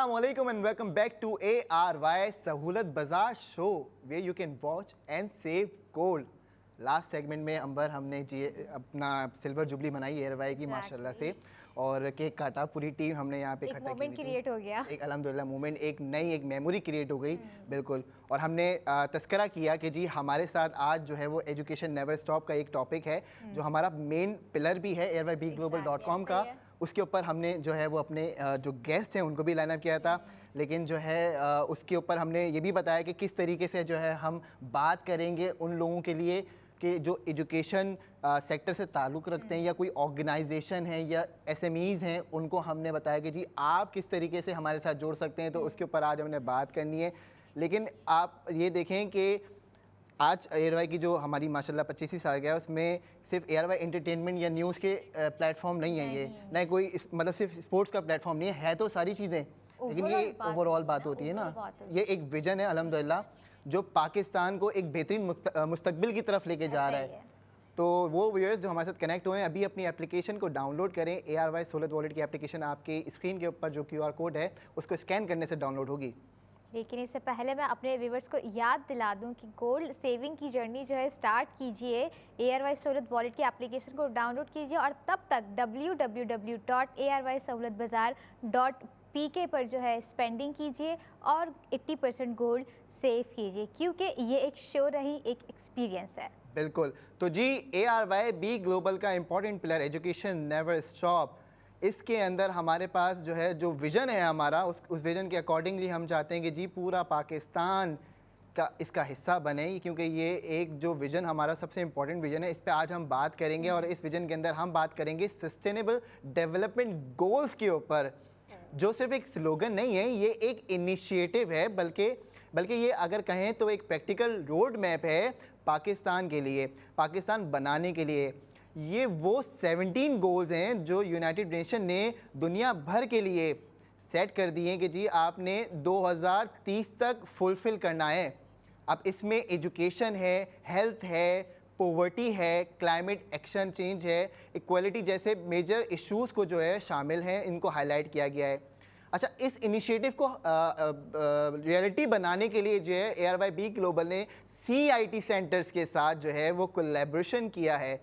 Assalamualaikum and welcome back to ARY सहूलत बाजार show where you can watch and save gold. Last segment में अंबर हमने जी अपना silver jubilee मनाई एयरवाई की माशाल्लाह से और केक काटा, पूरी टीम हमने यहाँ पे इकट्ठा की क्रिएट हो गया, एक अल्हम्दुलिल्लाह मोमेंट, एक नई एक मेमोरी क्रिएट हो गई बिल्कुल। और हमने तस्करा किया कि जी हमारे साथ आज जो है वो एजुकेशन नेवर स्टॉप का एक टॉपिक है जो हमारा मेन पिलर भी है airybglobal.com का। उसके ऊपर हमने जो है वो अपने जो गेस्ट हैं उनको भी लाइन अप किया था, लेकिन जो है उसके ऊपर हमने ये भी बताया कि किस तरीके से जो है हम बात करेंगे उन लोगों के लिए कि जो एजुकेशन सेक्टर से ताल्लुक़ रखते हैं या कोई ऑर्गेनाइजेशन है या एसएमईज़ हैं, उनको हमने बताया कि जी आप किस तरीके से हमारे साथ जोड़ सकते हैं। तो उसके ऊपर आज हमने बात करनी है। लेकिन आप ये देखें कि आज एयरवाई की जो हमारी माशाल्लाह 25वीं सालगिरह है उसमें सिर्फ एयरवाई एंटरटेनमेंट या न्यूज़ के प्लेटफॉर्म नहीं है, ये ना कोई मतलब सिर्फ स्पोर्ट्स का प्लेटफॉर्म नहीं है तो सारी चीज़ें, लेकिन ये ओवरऑल बात होती है ना। ये एक विजन है अल्हम्दुलिल्लाह जो पाकिस्तान को एक बेहतरीन मुस्तकबिल की तरफ लेके जा रहा है। तो वो व्यूअर्स जो हमारे साथ कनेक्ट हुए हैं अभी अपनी एप्लीकेशन को डाउनलोड करें। ARY सहूलत वॉलेट की एप्लीकेशन आपके स्क्रीन के ऊपर जो QR कोड है उसको स्कैन करने से डाउनलोड होगी। लेकिन इससे पहले मैं अपने व्यूवर्स को याद दिला दूं कि गोल्ड सेविंग की जर्नी जो है स्टार्ट कीजिए, ARY सहूलत वॉलेट की एप्लीकेशन को डाउनलोड कीजिए और तब तक www.arysahulatbazaar.pk पर जो है स्पेंडिंग कीजिए और 80% गोल्ड सेव कीजिए, क्योंकि ये एक शो नहीं, एक एक्सपीरियंस है। बिल्कुल। तो जी ARY बी ग्लोबल का important pillar education never stop, इसके अंदर हमारे पास जो है जो विज़न है हमारा उस विज़न के अकॉर्डिंगली हम चाहते हैं कि जी पूरा पाकिस्तान का इसका हिस्सा बने, क्योंकि ये एक जो विज़न हमारा सबसे इम्पॉर्टेंट विज़न है, इस पे आज हम बात करेंगे। और इस विज़न के अंदर हम बात करेंगे सस्टेनेबल डेवलपमेंट गोल्स के ऊपर, जो सिर्फ एक स्लोगन नहीं है, ये एक इनिशिएटिव है, बल्कि ये अगर कहें तो एक प्रैक्टिकल रोड मैप है पाकिस्तान के लिए, पाकिस्तान बनाने के लिए। ये वो 17 गोल्स हैं जो यूनाइटेड नेशन ने दुनिया भर के लिए सेट कर दिए हैं कि जी आपने 2030 तक फुलफ़िल करना है। अब इसमें एजुकेशन है, हेल्थ है, पॉवर्टी है, क्लाइमेट एक्शन चेंज है, इक्वलिटी जैसे मेजर इश्यूज़ को जो है शामिल हैं, इनको हाईलाइट किया गया है। अच्छा, इस इनिशिएटिव को रियलिटी बनाने के लिए जो है ARY बी ग्लोबल ने CIT सेंटर्स के साथ जो है वो कोलैबोरेशन किया है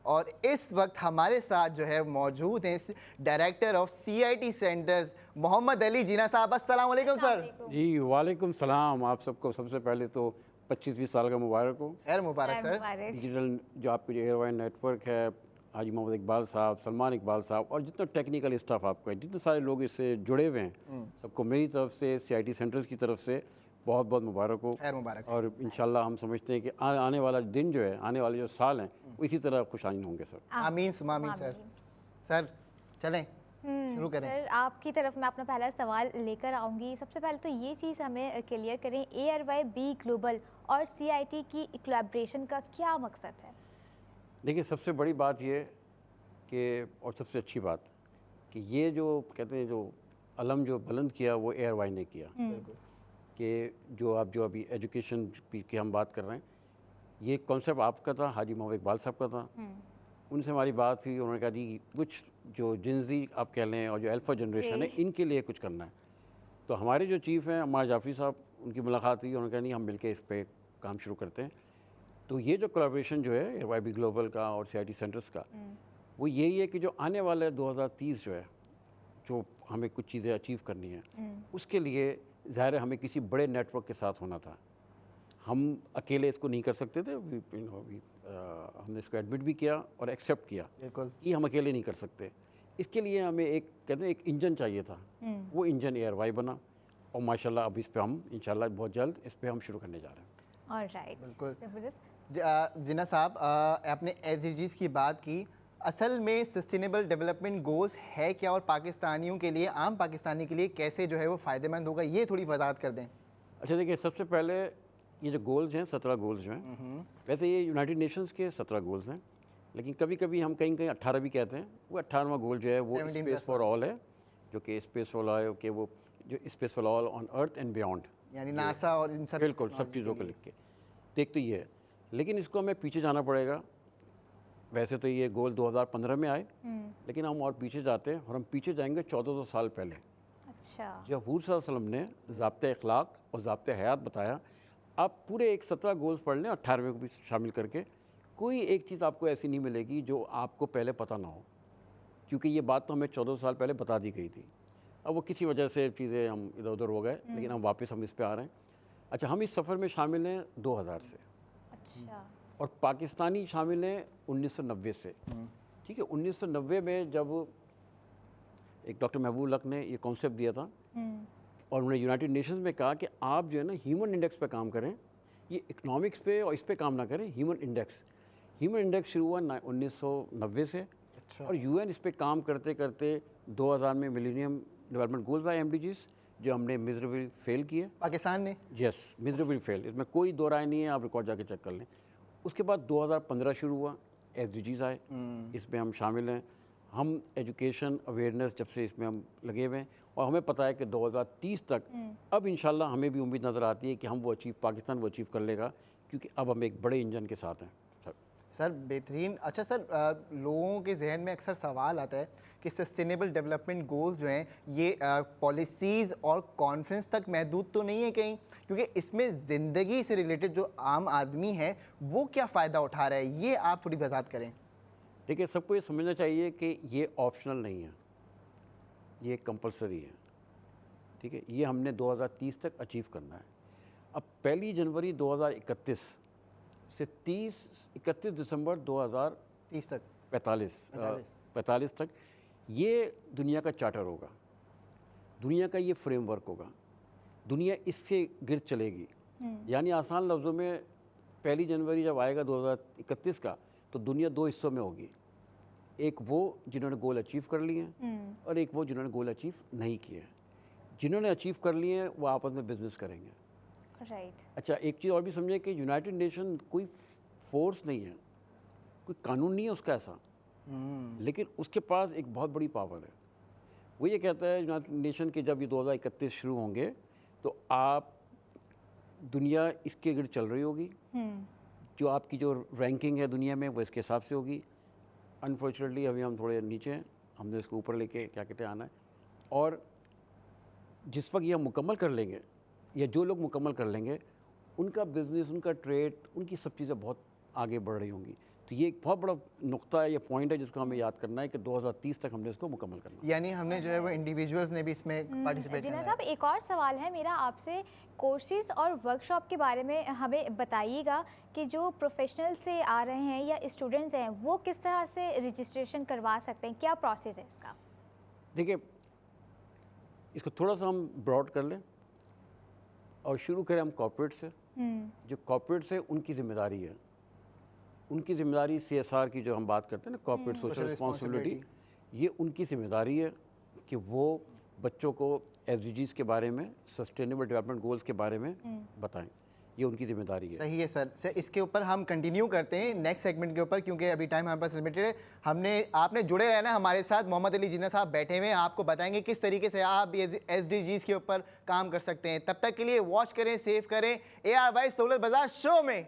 और इस वक्त हमारे साथ जो है मौजूद हैं director of CIT centres Mohammad Ali Jinnah साहब। अस्सलाम वालेकुम सर। जी वालेकुम सलाम। आप सबको सबसे पहले तो 25वीं साल का मुबारक हो। खैर मुबारक सर। डिजिटल जो आपके जो ARY नेटवर्क है, हाजी मोहम्मद इकबाल साहब, सलमान इकबाल साहब और जितना टेक्निकल स्टाफ आपका है, जितने सारे लोग इससे जुड़े हुए हैं, सबको मेरी तरफ से CIT सेंटर्स की तरफ से बहुत बहुत मुबारक हो। खैर मुबारक। और इंशाल्लाह हम समझते हैं कि आने वाला दिन जो है, आने वाले जो साल हैं वो इसी तरह खुशहाल होंगे सर। आमीन सुमामीन सर। सर चलें शुरू करें। सर आपकी तरफ मैं अपना पहला सवाल लेकर आऊँगी। सबसे पहले तो ये चीज़ हमें क्लियर करें, ARY बी ग्लोबल और CIT की कोलैबोरेशन का क्या मकसद है? देखिए, सबसे बड़ी बात ये कि और सबसे अच्छी बात कि ये जो कहते हैं जो अलम जो बुलंद किया वो ARY ने किया कि जो आप जो अभी एजुकेशन की हम बात कर रहे हैं, ये कॉन्सेप्ट आपका था, हाजी मोहम्मद इकबाल साहब का था। उनसे हमारी बात हुई, उन्होंने कहा जी कुछ जो जिनजी आप कह लें और जो अल्फा जनरेशन है इनके लिए कुछ करना है। तो हमारे जो चीफ़ हैं अम्मार जाफरी साहब, उनकी मुलाकात हुई, उन्होंने कहा नहीं हम मिलकर इस पर काम शुरू करते हैं। तो ये जो कोलैबोरेशन जो है ARY बी ग्लोबल का और CIT सेंटर्स का, वो यही है कि जो आने वाले 2030 जो है, जो हमें कुछ चीज़ें अचीव करनी है, उसके लिए ज़ाहिर है हमें किसी बड़े नेटवर्क के साथ होना था। हम अकेले इसको नहीं कर सकते थे। हमने इसको एडमिट भी किया और एक्सेप्ट किया कि हम अकेले नहीं कर सकते। इसके लिए हमें एक कहते हैं एक इंजन चाहिए था, वो इंजन ARY बना और माशाल्लाह अब इस पे हम इंशाल्लाह बहुत जल्द इस पे हम शुरू करने जा रहे हैं। ऑलराइट, बिल्कुल। जीना साहब, आपने SDGs की बात की, असल में सस्टेनेबल डेवलपमेंट गोल्स है क्या और पाकिस्तानियों के लिए, आम पाकिस्तानी के लिए कैसे जो है वो फ़ायदेमंद होगा, ये थोड़ी वजाहत कर दें। अच्छा देखिए, सबसे पहले ये जो गोल्स हैं 17 गोल्स जो हैं, वैसे ये यूनाइटेड नेशंस के 17 गोल्स हैं, लेकिन कभी कभी हम कहीं 18 भी कहते हैं। वो 18वां गोल जो है वो स्पेस फॉर ऑल है, जो कि स्पेस फॉर ऑल के वो जो space for all on earth and beyond, यानी नासा और इन सब बिल्कुल सब चीज़ों को लिख के देख। तो ये है, लेकिन इसको हमें पीछे जाना पड़ेगा। वैसे तो ये गोल 2015 में आए, लेकिन हम और पीछे जाते हैं और हम पीछे जाएंगे 1400 साल पहले। अच्छा। जब हजूर सल्लल्लाहु अलैहि वसल्लम ने ज़ाब्ते अखलाक और ज़ाब्ते हयात बताया, आप पूरे एक 17 गोल्स पढ़ लें, 18वें को भी शामिल करके, कोई एक चीज़ आपको ऐसी नहीं मिलेगी जो आपको पहले पता ना हो, क्योंकि ये बात तो हमें 14 साल पहले बता दी गई थी। अब वो किसी वजह से चीज़ें हम इधर उधर हो गए, लेकिन हम वापस हम इस पे आ रहे हैं। अच्छा, हम इस सफ़र में शामिल हैं 2000 से, अच्छा। और पाकिस्तानी शामिल हैं 1990 से। ठीक है, 1990 में जब एक डॉक्टर महबूब हक ने ये कॉन्सेप्ट दिया था, और उन्होंने यूनाइटेड नेशंस में कहा कि आप जो है ना ह्यूमन इंडेक्स पे काम करें, ये इकोनॉमिक्स पे और इस पे काम ना करें, ह्यूमन इंडेक्स शुरू हुआ 1990 से। अच्छा। और यूएन इस पे काम करते करते 2000 में मिलेनियम डेवलपमेंट गोल्स आए, MDGs, जो हमने मिजरेबली फेल किए। पाकिस्तान ने यस, मिजरेबली फेल, इसमें कोई दो राय नहीं है, आप रिकॉर्ड जाके चेक कर लें। उसके बाद 2015 शुरू हुआ, SDGs आए, इसमें हम शामिल हैं। हम एजुकेशन अवेयरनेस जब से इसमें हम लगे हुए हैं, और हमें पता है कि 2030 तक अब इंशाल्लाह हमें भी उम्मीद नज़र आती है कि हम पाकिस्तान वो अचीव कर लेगा, क्योंकि अब हम एक बड़े इंजन के साथ हैं। सर बेहतरीन। अच्छा सर, लोगों के जहन में अक्सर सवाल आता है कि सस्टेनेबल डेवलपमेंट गोल्स जो हैं ये पॉलिसीज़ और कॉन्फ्रेंस तक महदूद तो नहीं है कहीं, क्योंकि इसमें ज़िंदगी से रिलेटेड जो आम आदमी है वो क्या फ़ायदा उठा रहा है, ये आप थोड़ी वजाहत करें। देखिए, सबको ये समझना चाहिए कि ये ऑप्शनल नहीं है, ये कंपलसरी है। ठीक है, ये हमने 2030 तक अचीव करना है। अब 1 जनवरी 2031 से 31 दिसंबर 30 तक 45 तक ये दुनिया का चार्टर होगा, दुनिया का ये फ्रेमवर्क होगा, दुनिया इससे गिर चलेगी। यानी आसान लफ्ज़ों में 1 जनवरी जब आएगा 2031 का, तो दुनिया 2 हिस्सों में होगी। एक वो जिन्होंने गोल अचीव कर लिए हैं, और एक वो जिन्होंने गोल अचीव नहीं किए हैं। जिन्होंने अचीव कर लिए हैं वो आपस में बिजनेस करेंगे। राइट। अच्छा, एक चीज़ और भी समझे कि यूनाइटेड नेशन कोई फोर्स नहीं है, कोई कानून नहीं है उसका ऐसा, लेकिन उसके पास एक बहुत बड़ी पावर है। वो ये कहता है यूनाइटेड नेशन के जब ये 2031 शुरू होंगे, तो आप दुनिया इसके गिर्द चल रही होगी, जो आपकी जो रैंकिंग है दुनिया में वो इसके हिसाब से होगी। अनफॉर्चुनेटली अभी हम थोड़े नीचे हैं, हमने इसको ऊपर लेके क्या कहते हैं आना है। और जिस वक्त ये हम मुकम्मल कर लेंगे, या जो लोग मुकम्मल कर लेंगे, उनका बिज़नेस, उनका ट्रेड, उनकी सब चीज़ें बहुत आगे बढ़ रही होंगी। तो ये एक बहुत बड़ा नुक्ता है, ये पॉइंट है जिसको हमें याद करना है कि 2030 तक हमने इसको मुकम्मल करना है। यानी हमने जो है वो इंडिविजुअल्स ने भी इसमें पार्टिसिपेट करना जिन्ना है। साहब, एक और सवाल है मेरा आपसे, कोर्सेज और वर्कशॉप के बारे में हमें बताइएगा कि जो प्रोफेशनल से आ रहे हैं या स्टूडेंट्स हैं वो किस तरह से रजिस्ट्रेशन करवा सकते हैं, क्या प्रोसेस है इसका? देखिए, इसको थोड़ा सा हम ब्रॉड कर लें और शुरू करें हम कॉर्पोरेट से। जो कॉर्पोरेट से उनकी जिम्मेदारी है, उनकी ज़िम्मेदारी CSR की जो हम बात करते हैं ना, कॉर्पोरेट सोशल रिस्पॉन्सिबिलिटी, ये उनकी ज़िम्मेदारी है कि वो बच्चों को SDGs के बारे में, सस्टेनेबल डेवलपमेंट गोल्स के बारे में बताएं। ये उनकी जिम्मेदारी है। सही है सर। इसके ऊपर हम कंटिन्यू करते हैं नेक्स्ट सेगमेंट के ऊपर, क्योंकि अभी टाइम हमारे पास लिमिटेड है। आपने जुड़े रहना हमारे साथ। मोहम्मद अली जिन्ना साहब बैठे हुए हैं, आपको बताएंगे किस तरीके से आप SDGs के ऊपर काम कर सकते हैं। तब तक के लिए वॉच करें, सेव करें ARY सहूलत बाजार शो में।